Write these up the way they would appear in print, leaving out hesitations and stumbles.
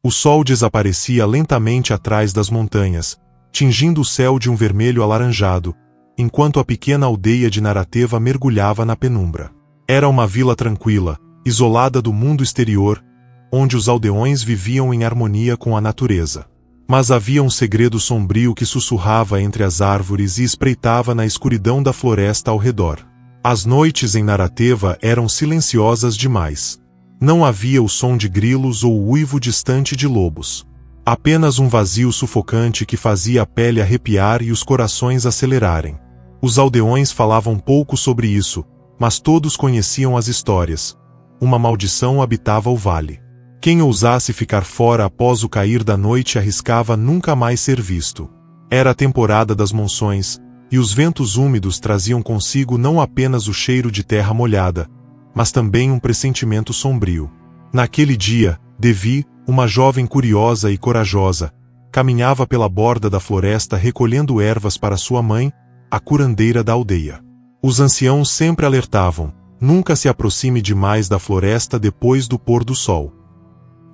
O sol desaparecia lentamente atrás das montanhas, tingindo o céu de um vermelho alaranjado, enquanto a pequena aldeia de Narateva mergulhava na penumbra. Era uma vila tranquila, isolada do mundo exterior, onde os aldeões viviam em harmonia com a natureza. Mas havia um segredo sombrio que sussurrava entre as árvores e espreitava na escuridão da floresta ao redor. As noites em Narateva eram silenciosas demais. Não havia o som de grilos ou o uivo distante de lobos. Apenas um vazio sufocante que fazia a pele arrepiar e os corações acelerarem. Os aldeões falavam pouco sobre isso, mas todos conheciam as histórias. Uma maldição habitava o vale. Quem ousasse ficar fora após o cair da noite arriscava nunca mais ser visto. Era a temporada das monções, e os ventos úmidos traziam consigo não apenas o cheiro de terra molhada, mas também um pressentimento sombrio. Naquele dia, Devi, uma jovem curiosa e corajosa, caminhava pela borda da floresta recolhendo ervas para sua mãe, a curandeira da aldeia. Os anciãos sempre alertavam: nunca se aproxime demais da floresta depois do pôr do sol.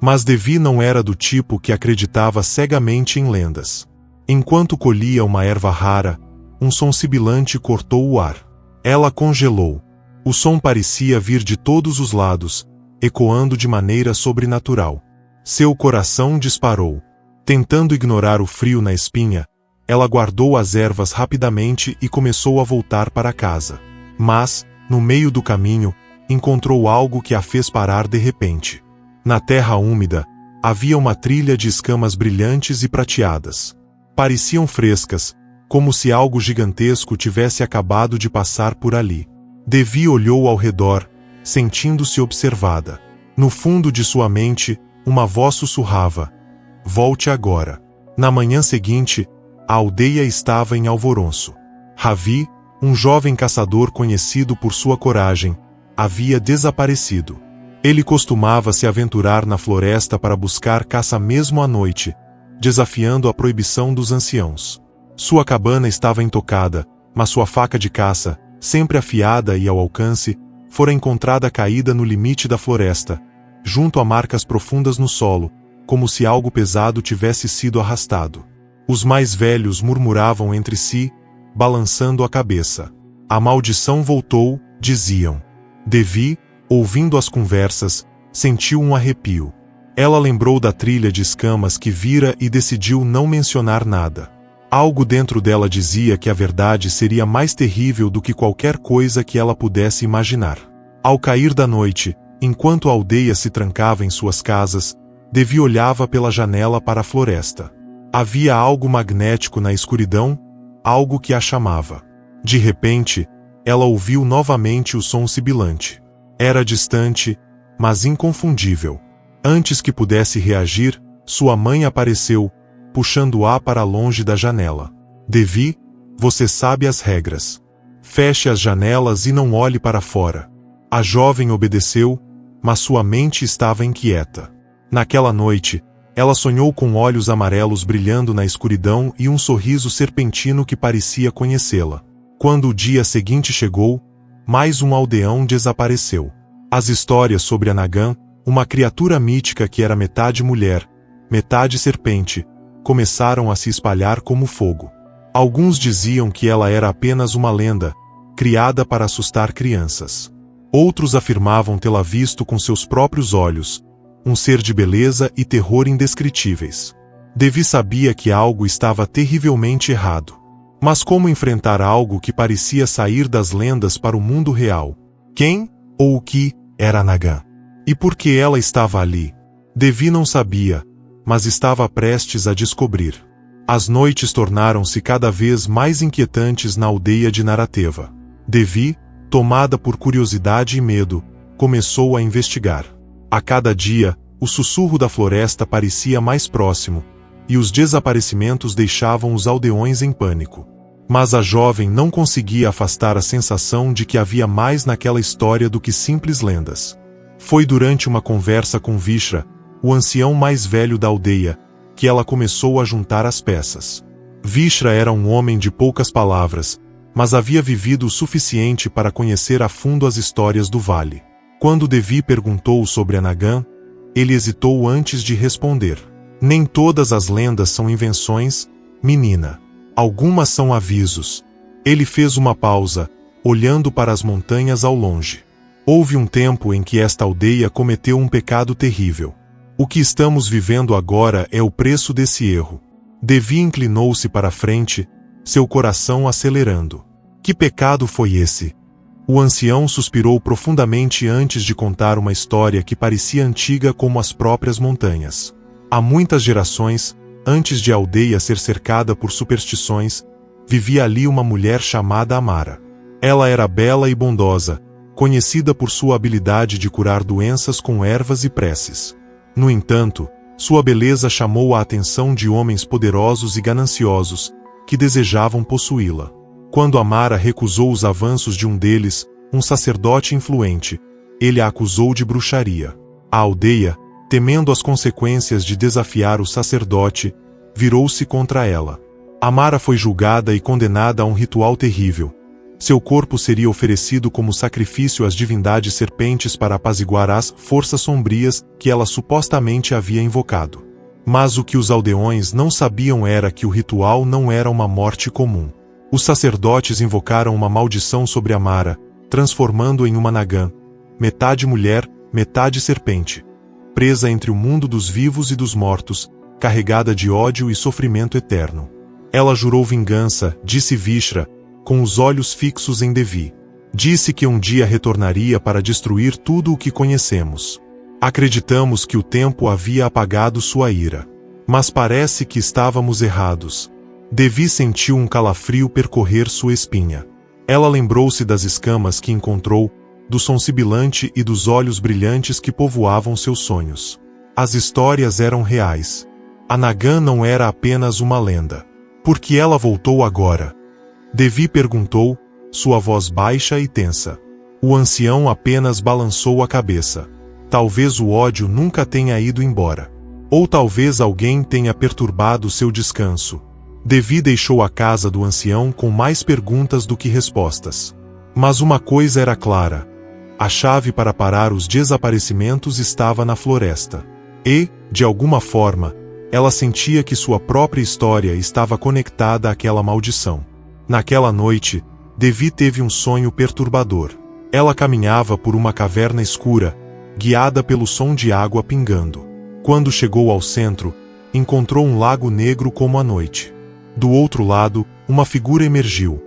Mas Devi não era do tipo que acreditava cegamente em lendas. Enquanto colhia uma erva rara, um som sibilante cortou o ar. Ela congelou. O som parecia vir de todos os lados, ecoando de maneira sobrenatural. Seu coração disparou. Tentando ignorar o frio na espinha, ela guardou as ervas rapidamente e começou a voltar para casa. Mas, no meio do caminho, encontrou algo que a fez parar de repente. Na terra úmida, havia uma trilha de escamas brilhantes e prateadas. Pareciam frescas, como se algo gigantesco tivesse acabado de passar por ali. Devi olhou ao redor, sentindo-se observada. No fundo de sua mente, uma voz sussurrava: volte agora. Na manhã seguinte, a aldeia estava em alvoroço. Ravi, um jovem caçador conhecido por sua coragem, havia desaparecido. Ele costumava se aventurar na floresta para buscar caça mesmo à noite, desafiando a proibição dos anciãos. Sua cabana estava intocada, mas sua faca de caça, sempre afiada e ao alcance, fora encontrada caída no limite da floresta, junto a marcas profundas no solo, como se algo pesado tivesse sido arrastado. Os mais velhos murmuravam entre si, balançando a cabeça. A maldição voltou, diziam. Devi, ouvindo as conversas, sentiu um arrepio. Ela lembrou da trilha de escamas que vira e decidiu não mencionar nada. Algo dentro dela dizia que a verdade seria mais terrível do que qualquer coisa que ela pudesse imaginar. Ao cair da noite, enquanto a aldeia se trancava em suas casas, Devi olhava pela janela para a floresta. Havia algo magnético na escuridão, algo que a chamava. De repente, ela ouviu novamente o som sibilante. Era distante, mas inconfundível. Antes que pudesse reagir, sua mãe apareceu, puxando-a para longe da janela. Devi, você sabe as regras. Feche as janelas e não olhe para fora. A jovem obedeceu, mas sua mente estava inquieta. Naquela noite, ela sonhou com olhos amarelos brilhando na escuridão e um sorriso serpentino que parecia conhecê-la. Quando o dia seguinte chegou, mais um aldeão desapareceu. As histórias sobre a Nagã, uma criatura mítica que era metade mulher, metade serpente, começaram a se espalhar como fogo. Alguns diziam que ela era apenas uma lenda, criada para assustar crianças. Outros afirmavam tê-la visto com seus próprios olhos, um ser de beleza e terror indescritíveis. Devi sabia que algo estava terrivelmente errado. Mas como enfrentar algo que parecia sair das lendas para o mundo real? Quem, ou o que, era Nagã? E por que ela estava ali? Devi não sabia, mas estava prestes a descobrir. As noites tornaram-se cada vez mais inquietantes na aldeia de Narateva. Devi, tomada por curiosidade e medo, começou a investigar. A cada dia, o sussurro da floresta parecia mais próximo, e os desaparecimentos deixavam os aldeões em pânico. Mas a jovem não conseguia afastar a sensação de que havia mais naquela história do que simples lendas. Foi durante uma conversa com Vishra, o ancião mais velho da aldeia, que ela começou a juntar as peças. Vishra era um homem de poucas palavras, mas havia vivido o suficiente para conhecer a fundo as histórias do vale. Quando Devi perguntou sobre a Nagã, Ele hesitou antes de responder. Nem todas as lendas são invenções, menina. Algumas são avisos. Ele fez uma pausa, olhando para as montanhas ao longe. Houve um tempo em que esta aldeia cometeu um pecado terrível. O que estamos vivendo agora é o preço desse erro. Devi inclinou-se para a frente, seu coração acelerando. Que pecado foi esse? O ancião suspirou profundamente antes de contar uma história que parecia antiga como as próprias montanhas. Há muitas gerações, antes de a aldeia ser cercada por superstições, vivia ali uma mulher chamada Amara. Ela era bela e bondosa, conhecida por sua habilidade de curar doenças com ervas e preces. No entanto, sua beleza chamou a atenção de homens poderosos e gananciosos, que desejavam possuí-la. Quando Amara recusou os avanços de um deles, um sacerdote influente, ele a acusou de bruxaria. A aldeia, temendo as consequências de desafiar o sacerdote, virou-se contra ela. Amara foi julgada e condenada a um ritual terrível. Seu corpo seria oferecido como sacrifício às divindades serpentes para apaziguar as forças sombrias que ela supostamente havia invocado. Mas o que os aldeões não sabiam era que o ritual não era uma morte comum. Os sacerdotes invocaram uma maldição sobre Amara, transformando-a em uma Nagã, metade mulher, metade serpente, presa entre o mundo dos vivos e dos mortos, carregada de ódio e sofrimento eterno. Ela jurou vingança, disse Vishra, com os olhos fixos em Devi. Disse que um dia retornaria para destruir tudo o que conhecemos. Acreditamos que o tempo havia apagado sua ira. Mas parece que estávamos errados. Devi sentiu um calafrio percorrer sua espinha. Ela lembrou-se das escamas que encontrou, do som sibilante e dos olhos brilhantes que povoavam seus sonhos. As histórias eram reais. A Nagã não era apenas uma lenda. Por que ela voltou agora? Devi perguntou, sua voz baixa e tensa. O ancião apenas balançou a cabeça. Talvez o ódio nunca tenha ido embora. Ou talvez alguém tenha perturbado seu descanso. Devi deixou a casa do ancião com mais perguntas do que respostas. Mas uma coisa era clara. A chave para parar os desaparecimentos estava na floresta. E, de alguma forma, ela sentia que sua própria história estava conectada àquela maldição. Naquela noite, Devi teve um sonho perturbador. Ela caminhava por uma caverna escura, guiada pelo som de água pingando. Quando chegou ao centro, encontrou um lago negro como a noite. Do outro lado, uma figura emergiu.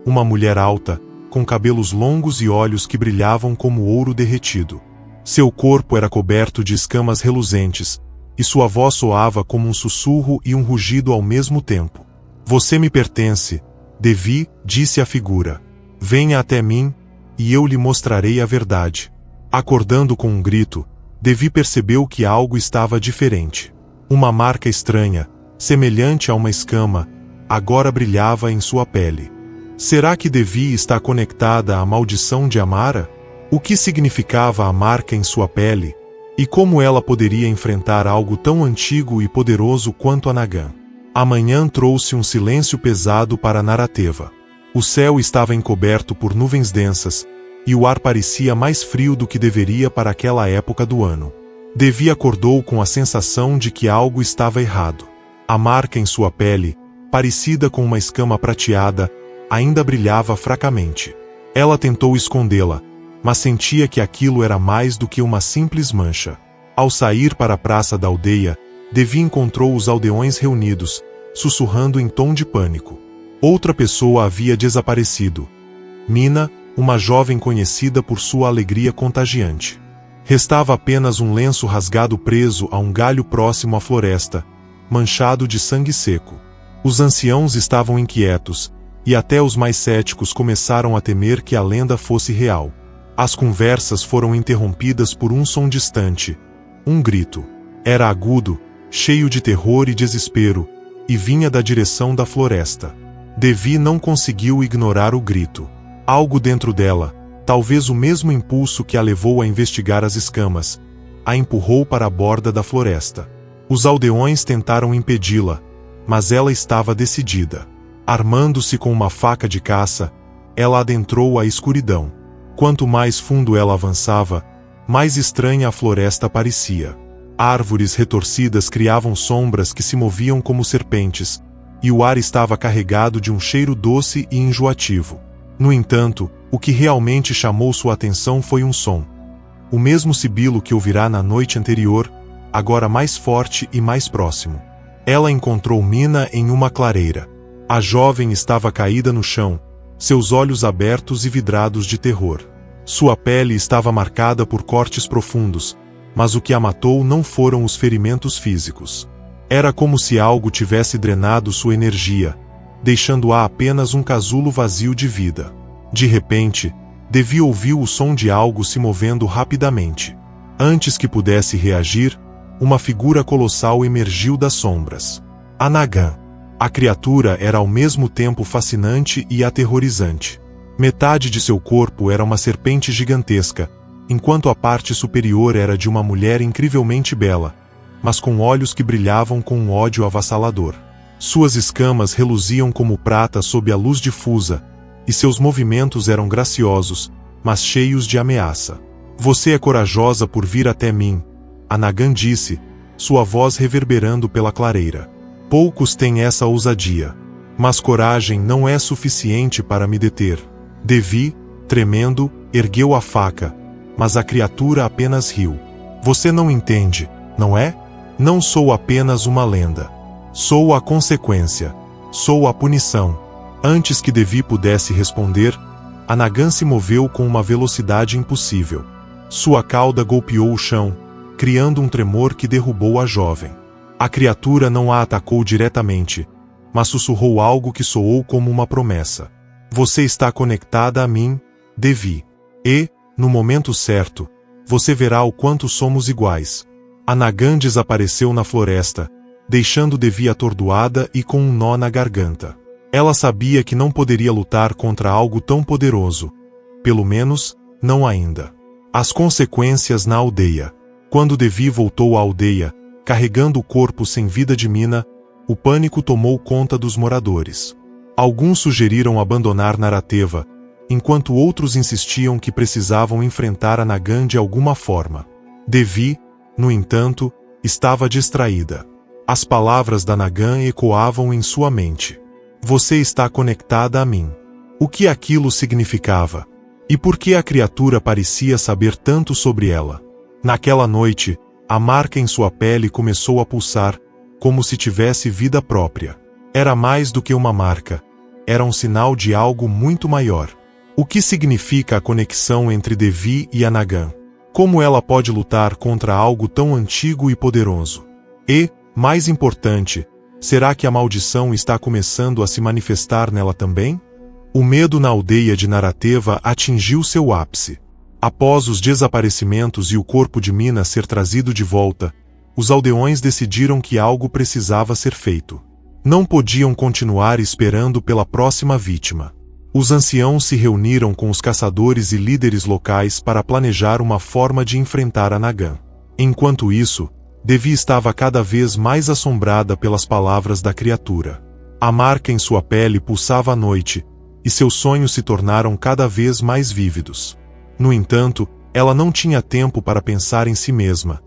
Uma mulher alta, com cabelos longos e olhos que brilhavam como ouro derretido. Seu corpo era coberto de escamas reluzentes, e sua voz soava como um sussurro e um rugido ao mesmo tempo. Você me pertence, Devi, disse a figura. Venha até mim, e eu lhe mostrarei a verdade. Acordando com um grito, Devi percebeu que algo estava diferente. Uma marca estranha, semelhante a uma escama, agora brilhava em sua pele. Será que Devi está conectada à maldição de Amara? O que significava a marca em sua pele? E como ela poderia enfrentar algo tão antigo e poderoso quanto a Nagã? Amanhã trouxe um silêncio pesado para Narateva. O céu estava encoberto por nuvens densas, e o ar parecia mais frio do que deveria para aquela época do ano. Devi acordou com a sensação de que algo estava errado. A marca em sua pele, parecida com uma escama prateada, ainda brilhava fracamente. Ela tentou escondê-la, mas sentia que aquilo era mais do que uma simples mancha. Ao sair para a praça da aldeia, Devi encontrou os aldeões reunidos, sussurrando em tom de pânico. Outra pessoa havia desaparecido. Mina, uma jovem conhecida por sua alegria contagiante. Restava apenas um lenço rasgado preso a um galho próximo à floresta, manchado de sangue seco. Os anciãos estavam inquietos, e até os mais céticos começaram a temer que a lenda fosse real. As conversas foram interrompidas por um som distante. Um grito. Era agudo, cheio de terror e desespero, e vinha da direção da floresta. Devi não conseguiu ignorar o grito. Algo dentro dela, talvez o mesmo impulso que a levou a investigar as escamas, a empurrou para a borda da floresta. Os aldeões tentaram impedi-la, mas ela estava decidida. Armando-se com uma faca de caça, ela adentrou a escuridão. Quanto mais fundo ela avançava, mais estranha a floresta parecia. Árvores retorcidas criavam sombras que se moviam como serpentes, e o ar estava carregado de um cheiro doce e enjoativo. No entanto, o que realmente chamou sua atenção foi um som. O mesmo sibilo que ouvirá na noite anterior, agora mais forte e mais próximo. Ela encontrou Mina em uma clareira. A jovem estava caída no chão, seus olhos abertos e vidrados de terror. Sua pele estava marcada por cortes profundos, mas o que a matou não foram os ferimentos físicos. Era como se algo tivesse drenado sua energia, deixando-a apenas um casulo vazio de vida. De repente, Devi ouviu o som de algo se movendo rapidamente. Antes que pudesse reagir, uma figura colossal emergiu das sombras. Anagan. A criatura era ao mesmo tempo fascinante e aterrorizante. Metade de seu corpo era uma serpente gigantesca, enquanto a parte superior era de uma mulher incrivelmente bela, mas com olhos que brilhavam com um ódio avassalador. Suas escamas reluziam como prata sob a luz difusa, e seus movimentos eram graciosos, mas cheios de ameaça. "Você é corajosa por vir até mim", Anagan disse, sua voz reverberando pela clareira. "Poucos têm essa ousadia. Mas coragem não é suficiente para me deter." Devi, tremendo, ergueu a faca, mas a criatura apenas riu. "Você não entende, não é? Não sou apenas uma lenda. Sou a consequência. Sou a punição." Antes que Devi pudesse responder, Anagan se moveu com uma velocidade impossível. Sua cauda golpeou o chão, criando um tremor que derrubou a jovem. A criatura não a atacou diretamente, mas sussurrou algo que soou como uma promessa. "Você está conectada a mim, Devi. E, no momento certo, você verá o quanto somos iguais." Anagan desapareceu na floresta, deixando Devi atordoada e com um nó na garganta. Ela sabia que não poderia lutar contra algo tão poderoso. Pelo menos, não ainda. As consequências na aldeia. Quando Devi voltou à aldeia, carregando o corpo sem vida de Mina, o pânico tomou conta dos moradores. Alguns sugeriram abandonar Narateva, enquanto outros insistiam que precisavam enfrentar Anagan de alguma forma. Devi, no entanto, estava distraída. As palavras da Anagan ecoavam em sua mente. "Você está conectada a mim." O que aquilo significava? E por que a criatura parecia saber tanto sobre ela? Naquela noite, a marca em sua pele começou a pulsar, como se tivesse vida própria. Era mais do que uma marca. Era um sinal de algo muito maior. O que significa a conexão entre Devi e Anagan? Como ela pode lutar contra algo tão antigo e poderoso? E, mais importante, será que a maldição está começando a se manifestar nela também? O medo na aldeia de Narateva atingiu seu ápice. Após os desaparecimentos e o corpo de Mina ser trazido de volta, os aldeões decidiram que algo precisava ser feito. Não podiam continuar esperando pela próxima vítima. Os anciãos se reuniram com os caçadores e líderes locais para planejar uma forma de enfrentar Anagan. Enquanto isso, Devi estava cada vez mais assombrada pelas palavras da criatura. A marca em sua pele pulsava à noite, e seus sonhos se tornaram cada vez mais vívidos. No entanto, ela não tinha tempo para pensar em si mesma.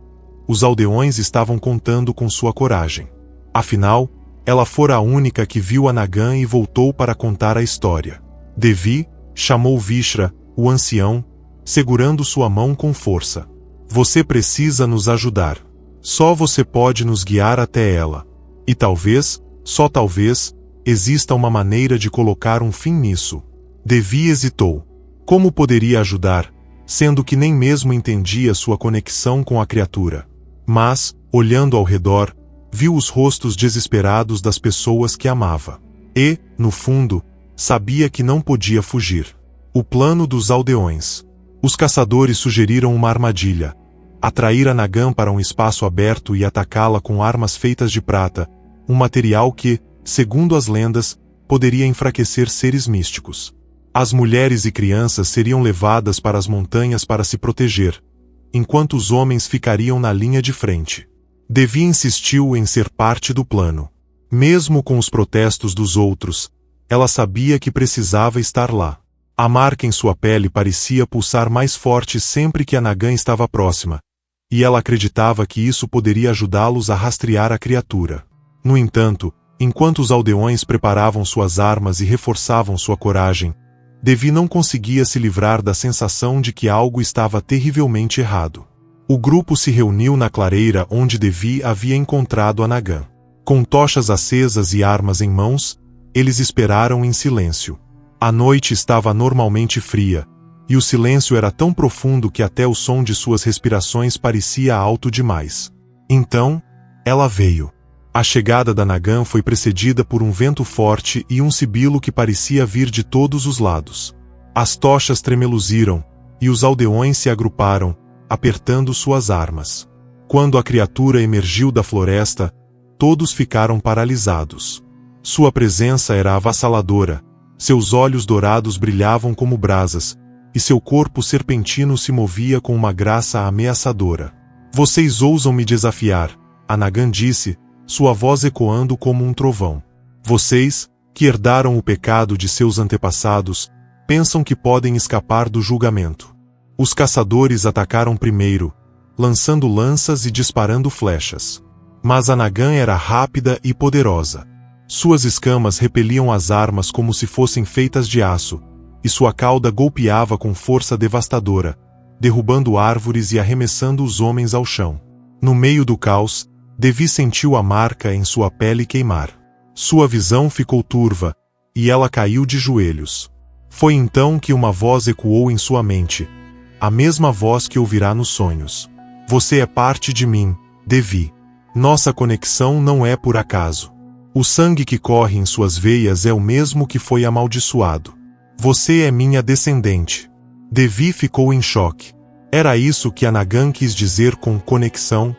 Os aldeões estavam contando com sua coragem. Afinal, ela fora a única que viu Anagan e voltou para contar a história. Devi chamou Vishra, o ancião, segurando sua mão com força. "Você precisa nos ajudar. Só você pode nos guiar até ela. E talvez, só talvez, exista uma maneira de colocar um fim nisso." Devi hesitou. Como poderia ajudar, sendo que nem mesmo entendia sua conexão com a criatura? Mas, olhando ao redor, viu os rostos desesperados das pessoas que amava. E, no fundo, sabia que não podia fugir. O plano dos aldeões. Os caçadores sugeriram uma armadilha. Atrair Anagan para um espaço aberto e atacá-la com armas feitas de prata, um material que, segundo as lendas, poderia enfraquecer seres místicos. As mulheres e crianças seriam levadas para as montanhas para se proteger, enquanto os homens ficariam na linha de frente. Devi insistiu em ser parte do plano. Mesmo com os protestos dos outros, ela sabia que precisava estar lá. A marca em sua pele parecia pulsar mais forte sempre que Anagan estava próxima, e ela acreditava que isso poderia ajudá-los a rastrear a criatura. No entanto, enquanto os aldeões preparavam suas armas e reforçavam sua coragem, Devi não conseguia se livrar da sensação de que algo estava terrivelmente errado. O grupo se reuniu na clareira onde Devi havia encontrado Anagan. Com tochas acesas e armas em mãos, eles esperaram em silêncio. A noite estava anormalmente fria, e o silêncio era tão profundo que até o som de suas respirações parecia alto demais. Então, ela veio. A chegada da Anagan foi precedida por um vento forte e um sibilo que parecia vir de todos os lados. As tochas tremeluziram, e os aldeões se agruparam, apertando suas armas. Quando a criatura emergiu da floresta, todos ficaram paralisados. Sua presença era avassaladora, seus olhos dourados brilhavam como brasas, e seu corpo serpentino se movia com uma graça ameaçadora. Vocês ousam me desafiar, Anagan disse, sua voz ecoando como um trovão. Vocês, que herdaram o pecado de seus antepassados, pensam que podem escapar do julgamento. Os caçadores atacaram primeiro, lançando lanças e disparando flechas. Mas Anagan era rápida e poderosa. Suas escamas repeliam as armas como se fossem feitas de aço, e sua cauda golpeava com força devastadora, derrubando árvores e arremessando os homens ao chão. No meio do caos, Devi sentiu a marca em sua pele queimar. Sua visão ficou turva, e ela caiu de joelhos. Foi então que uma voz ecoou em sua mente, a mesma voz que ouvirá nos sonhos. Você é parte de mim, Devi. Nossa conexão não é por acaso. O sangue que corre em suas veias é o mesmo que foi amaldiçoado. Você é minha descendente. Devi ficou em choque. Era isso que Anagan quis dizer com conexão?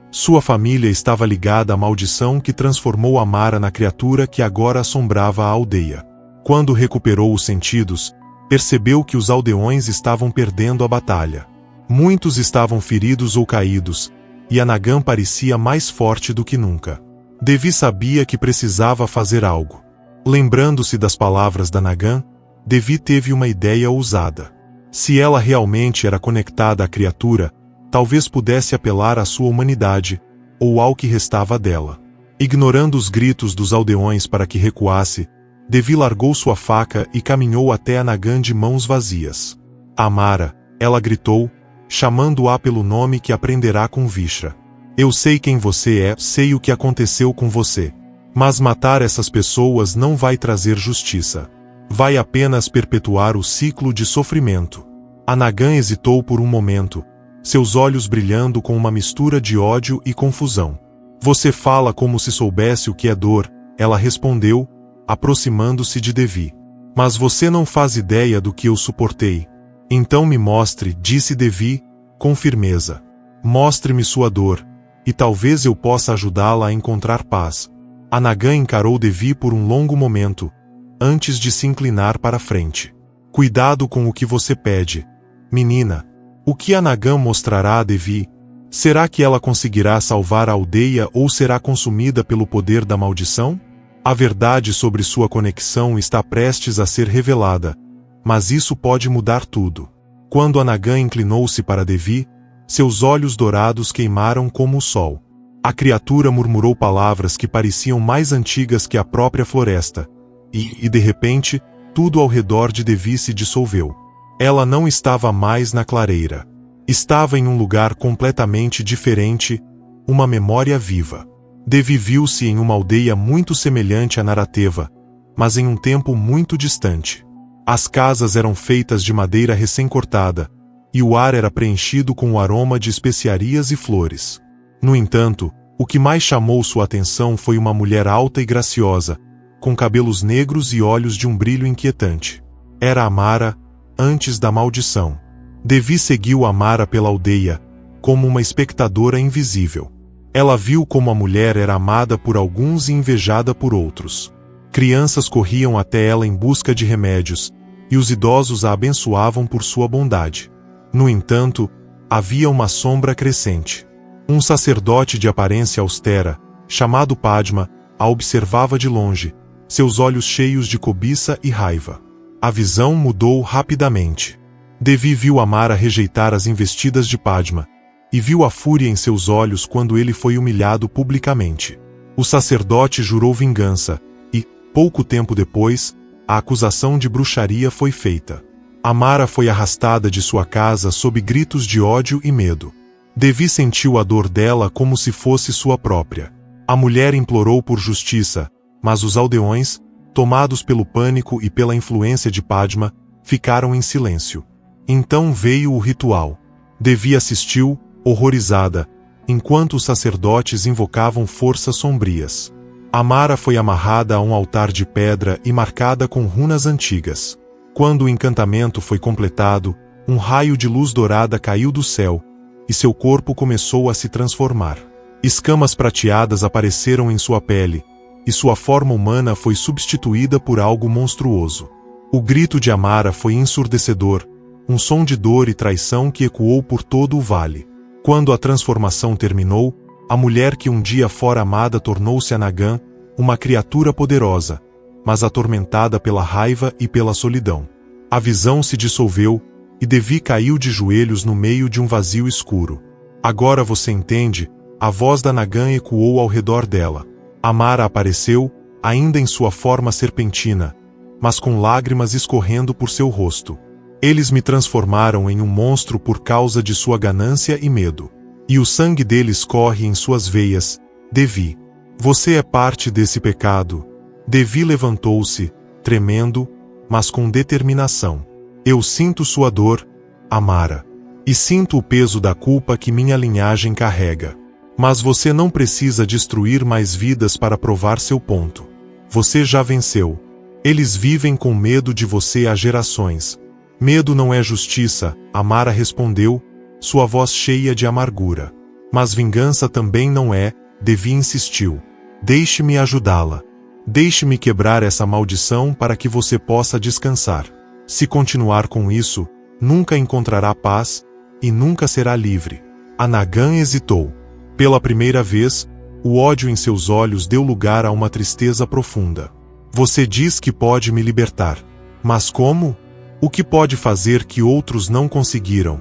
Sua família estava ligada à maldição que transformou Amara na criatura que agora assombrava a aldeia. Quando recuperou os sentidos, percebeu que os aldeões estavam perdendo a batalha. Muitos estavam feridos ou caídos, e Anagan parecia mais forte do que nunca. Devi sabia que precisava fazer algo. Lembrando-se das palavras da Anagan, Devi teve uma ideia ousada. Se ela realmente era conectada à criatura, talvez pudesse apelar à sua humanidade, ou ao que restava dela. Ignorando os gritos dos aldeões para que recuasse, Devi largou sua faca e caminhou até Anagan de mãos vazias. Amara, ela gritou, chamando-a pelo nome que aprenderá com Vishra. Eu sei quem você é, sei o que aconteceu com você. Mas matar essas pessoas não vai trazer justiça. Vai apenas perpetuar o ciclo de sofrimento. Anagan hesitou por um momento, seus olhos brilhando com uma mistura de ódio e confusão. Você fala como se soubesse o que é dor, ela respondeu, aproximando-se de Devi. Mas você não faz ideia do que eu suportei. Então me mostre, disse Devi, com firmeza. Mostre-me sua dor, e talvez eu possa ajudá-la a encontrar paz. Anagan encarou Devi por um longo momento, antes de se inclinar para frente. Cuidado com o que você pede, menina. O que Anagan mostrará a Devi? Será que ela conseguirá salvar a aldeia ou será consumida pelo poder da maldição? A verdade sobre sua conexão está prestes a ser revelada, mas isso pode mudar tudo. Quando Anagan inclinou-se para Devi, seus olhos dourados queimaram como o sol. A criatura murmurou palavras que pareciam mais antigas que a própria floresta, e de repente, tudo ao redor de Devi se dissolveu. Ela não estava mais na clareira. Estava em um lugar completamente diferente, uma memória viva. Devi viu-se em uma aldeia muito semelhante a Narateva, mas em um tempo muito distante. As casas eram feitas de madeira recém-cortada, e o ar era preenchido com o aroma de especiarias e flores. No entanto, o que mais chamou sua atenção foi uma mulher alta e graciosa, com cabelos negros e olhos de um brilho inquietante. Era Amara, antes da maldição. Devi seguiu Amara pela aldeia, como uma espectadora invisível. Ela viu como a mulher era amada por alguns e invejada por outros. Crianças corriam até ela em busca de remédios, e os idosos a abençoavam por sua bondade. No entanto, havia uma sombra crescente. Um sacerdote de aparência austera, chamado Padma, a observava de longe, seus olhos cheios de cobiça e raiva. A visão mudou rapidamente. Devi viu Amara rejeitar as investidas de Padma, e viu a fúria em seus olhos quando ele foi humilhado publicamente. O sacerdote jurou vingança, e, pouco tempo depois, a acusação de bruxaria foi feita. Amara foi arrastada de sua casa sob gritos de ódio e medo. Devi sentiu a dor dela como se fosse sua própria. A mulher implorou por justiça, mas os aldeões, tomados pelo pânico e pela influência de Padma, ficaram em silêncio. Então veio o ritual. Devi assistiu, horrorizada, enquanto os sacerdotes invocavam forças sombrias. Amara foi amarrada a um altar de pedra e marcada com runas antigas. Quando o encantamento foi completado, um raio de luz dourada caiu do céu, e seu corpo começou a se transformar. Escamas prateadas apareceram em sua pele, e sua forma humana foi substituída por algo monstruoso. O grito de Amara foi ensurdecedor, um som de dor e traição que ecoou por todo o vale. Quando a transformação terminou, a mulher que um dia fora amada tornou-se a Nagan, uma criatura poderosa, mas atormentada pela raiva e pela solidão. A visão se dissolveu, e Devi caiu de joelhos no meio de um vazio escuro. Agora você entende? A voz da Nagan ecoou ao redor dela. Amara apareceu, ainda em sua forma serpentina, mas com lágrimas escorrendo por seu rosto. Eles me transformaram em um monstro por causa de sua ganância e medo. E o sangue deles corre em suas veias, Devi. Você é parte desse pecado. Devi levantou-se, tremendo, mas com determinação. Eu sinto sua dor, Amara. E sinto o peso da culpa que minha linhagem carrega. Mas você não precisa destruir mais vidas para provar seu ponto. Você já venceu. Eles vivem com medo de você há gerações. Medo não é justiça, Amara respondeu, sua voz cheia de amargura. Mas vingança também não é, Devi insistiu. Deixe-me ajudá-la. Deixe-me quebrar essa maldição para que você possa descansar. Se continuar com isso, nunca encontrará paz, e nunca será livre. A Nagan hesitou. Pela primeira vez, o ódio em seus olhos deu lugar a uma tristeza profunda. Você diz que pode me libertar. Mas como? O que pode fazer que outros não conseguiram?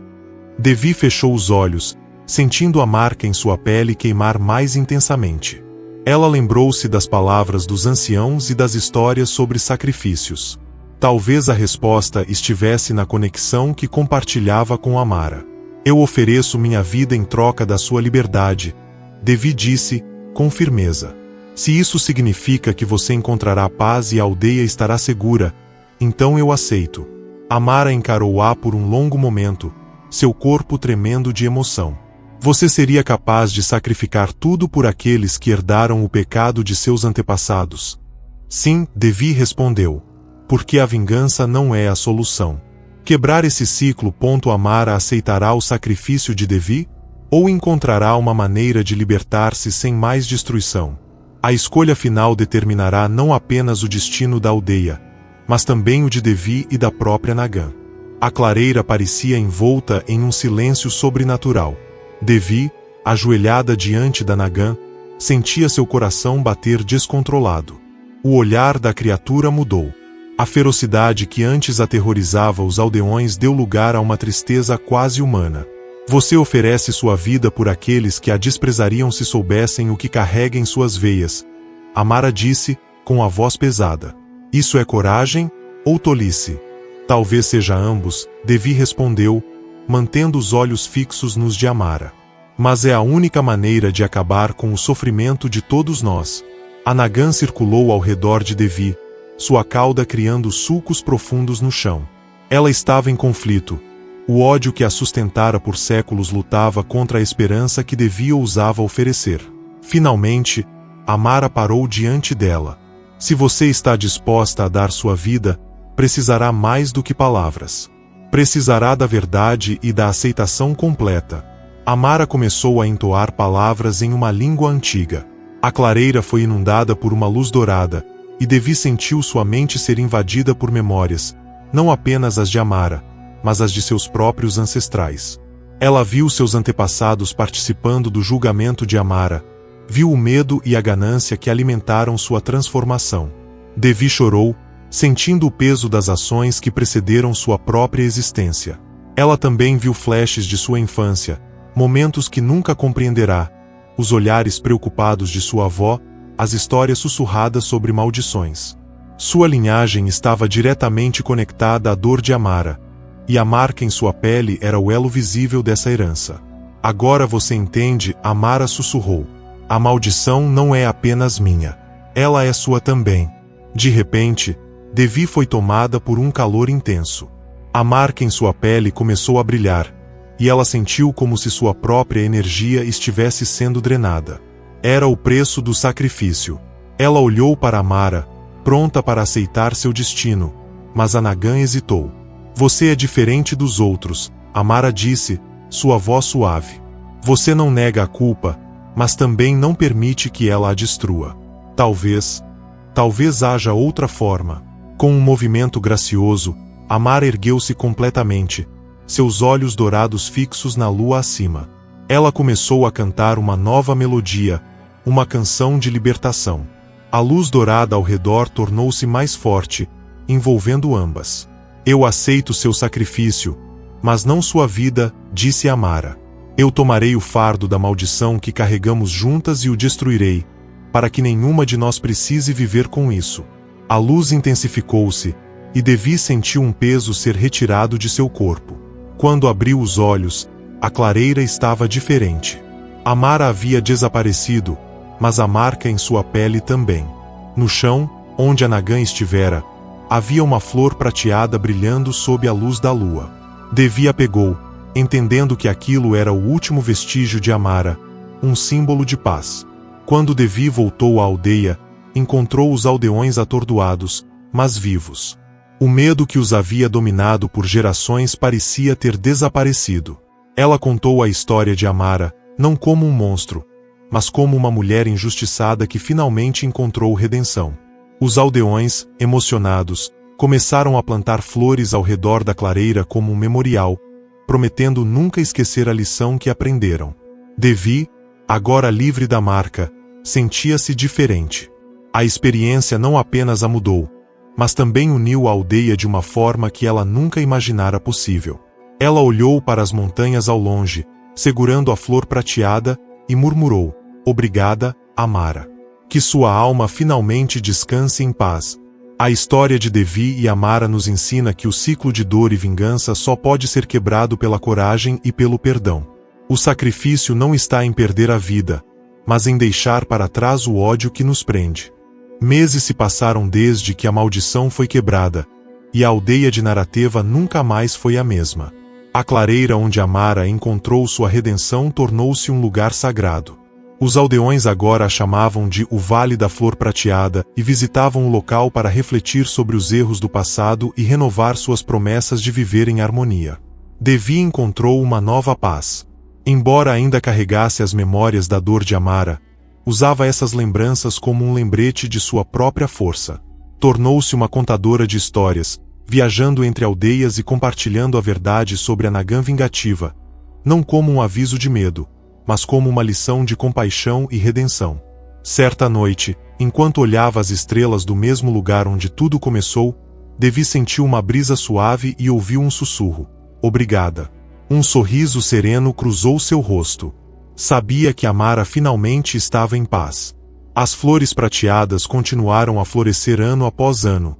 Devi fechou os olhos, sentindo a marca em sua pele queimar mais intensamente. Ela lembrou-se das palavras dos anciãos e das histórias sobre sacrifícios. Talvez a resposta estivesse na conexão que compartilhava com Amara. Eu ofereço minha vida em troca da sua liberdade, Devi disse, com firmeza. Se isso significa que você encontrará paz e a aldeia estará segura, então eu aceito. Amara encarou-a por um longo momento, seu corpo tremendo de emoção. Você seria capaz de sacrificar tudo por aqueles que herdaram o pecado de seus antepassados? Sim, Devi respondeu. Porque a vingança não é a solução. Quebrar esse ciclo. Amara aceitará o sacrifício de Devi? Ou encontrará uma maneira de libertar-se sem mais destruição? A escolha final determinará não apenas o destino da aldeia, mas também o de Devi e da própria Nagan. A clareira parecia envolta em um silêncio sobrenatural. Devi, ajoelhada diante da Nagan, sentia seu coração bater descontrolado. O olhar da criatura mudou. A ferocidade que antes aterrorizava os aldeões deu lugar a uma tristeza quase humana. Você oferece sua vida por aqueles que a desprezariam se soubessem o que carrega em suas veias, Amara disse, com a voz pesada. Isso é coragem ou tolice? Talvez seja ambos, Devi respondeu, mantendo os olhos fixos nos de Amara. Mas é a única maneira de acabar com o sofrimento de todos nós. A Nagan circulou ao redor de Devi, sua cauda criando sulcos profundos no chão. Ela estava em conflito. O ódio que a sustentara por séculos lutava contra a esperança que Devi ousava oferecer. Finalmente, Amara parou diante dela. Se você está disposta a dar sua vida, precisará mais do que palavras. Precisará da verdade e da aceitação completa. Amara começou a entoar palavras em uma língua antiga. A clareira foi inundada por uma luz dourada, e Devi sentiu sua mente ser invadida por memórias, não apenas as de Amara, mas as de seus próprios ancestrais. Ela viu seus antepassados participando do julgamento de Amara, viu o medo e a ganância que alimentaram sua transformação. Devi chorou, sentindo o peso das ações que precederam sua própria existência. Ela também viu flashes de sua infância, momentos que nunca compreenderá, os olhares preocupados de sua avó, as histórias sussurradas sobre maldições. Sua linhagem estava diretamente conectada à dor de Amara, e a marca em sua pele era o elo visível dessa herança. Agora você entende, Amara sussurrou. A maldição não é apenas minha. Ela é sua também. De repente, Devi foi tomada por um calor intenso. A marca em sua pele começou a brilhar, e ela sentiu como se sua própria energia estivesse sendo drenada. Era o preço do sacrifício. Ela olhou para Amara, pronta para aceitar seu destino, mas Anagan hesitou. Você é diferente dos outros, Amara disse, sua voz suave. Você não nega a culpa, mas também não permite que ela a destrua. Talvez haja outra forma. Com um movimento gracioso, Amara ergueu-se completamente, seus olhos dourados fixos na lua acima. Ela começou a cantar uma nova melodia, uma canção de libertação. A luz dourada ao redor tornou-se mais forte, envolvendo ambas. Eu aceito seu sacrifício, mas não sua vida, disse Amara. Eu tomarei o fardo da maldição que carregamos juntas e o destruirei, para que nenhuma de nós precise viver com isso. A luz intensificou-se, e Devi sentiu um peso ser retirado de seu corpo. Quando abriu os olhos, a clareira estava diferente. Amara havia desaparecido, mas a marca em sua pele também. No chão, onde Anagan estivera, havia uma flor prateada brilhando sob a luz da lua. Devi a pegou, entendendo que aquilo era o último vestígio de Amara, um símbolo de paz. Quando Devi voltou à aldeia, encontrou os aldeões atordoados, mas vivos. O medo que os havia dominado por gerações parecia ter desaparecido. Ela contou a história de Amara, não como um monstro, mas como uma mulher injustiçada que finalmente encontrou redenção. Os aldeões, emocionados, começaram a plantar flores ao redor da clareira como um memorial, prometendo nunca esquecer a lição que aprenderam. Devi, agora livre da marca, sentia-se diferente. A experiência não apenas a mudou, mas também uniu a aldeia de uma forma que ela nunca imaginara possível. Ela olhou para as montanhas ao longe, segurando a flor prateada, e murmurou: Obrigada, Amara. Que sua alma finalmente descanse em paz. A história de Devi e Amara nos ensina que o ciclo de dor e vingança só pode ser quebrado pela coragem e pelo perdão. O sacrifício não está em perder a vida, mas em deixar para trás o ódio que nos prende. Meses se passaram desde que a maldição foi quebrada, e a aldeia de Narateva nunca mais foi a mesma. A clareira onde Amara encontrou sua redenção tornou-se um lugar sagrado. Os aldeões agora a chamavam de o Vale da Flor Prateada e visitavam o local para refletir sobre os erros do passado e renovar suas promessas de viver em harmonia. Devi encontrou uma nova paz. Embora ainda carregasse as memórias da dor de Amara, usava essas lembranças como um lembrete de sua própria força. Tornou-se uma contadora de histórias, viajando entre aldeias e compartilhando a verdade sobre a Anagan vingativa, não como um aviso de medo, mas como uma lição de compaixão e redenção. Certa noite, enquanto olhava as estrelas do mesmo lugar onde tudo começou, Devi sentiu uma brisa suave e ouviu um sussurro: Obrigada. Um sorriso sereno cruzou seu rosto. Sabia que Amara finalmente estava em paz. As flores prateadas continuaram a florescer ano após ano,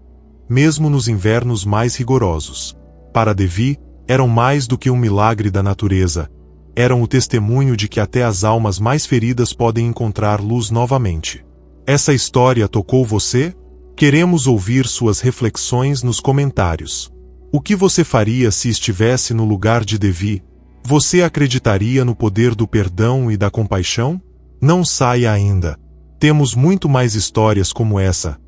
mesmo nos invernos mais rigorosos. Para Devi, eram mais do que um milagre da natureza, eram o testemunho de que até as almas mais feridas podem encontrar luz novamente. Essa história tocou você? Queremos ouvir suas reflexões nos comentários. O que você faria se estivesse no lugar de Devi? Você acreditaria no poder do perdão e da compaixão? Não saia ainda. Temos muito mais histórias como essa,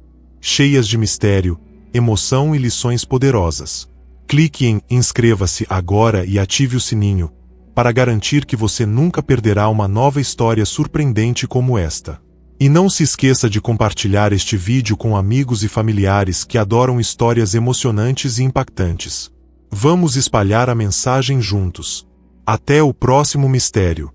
cheias de mistério, emoção e lições poderosas. Clique em inscreva-se agora e ative o sininho, para garantir que você nunca perderá uma nova história surpreendente como esta. E não se esqueça de compartilhar este vídeo com amigos e familiares que adoram histórias emocionantes e impactantes. Vamos espalhar a mensagem juntos. Até o próximo mistério.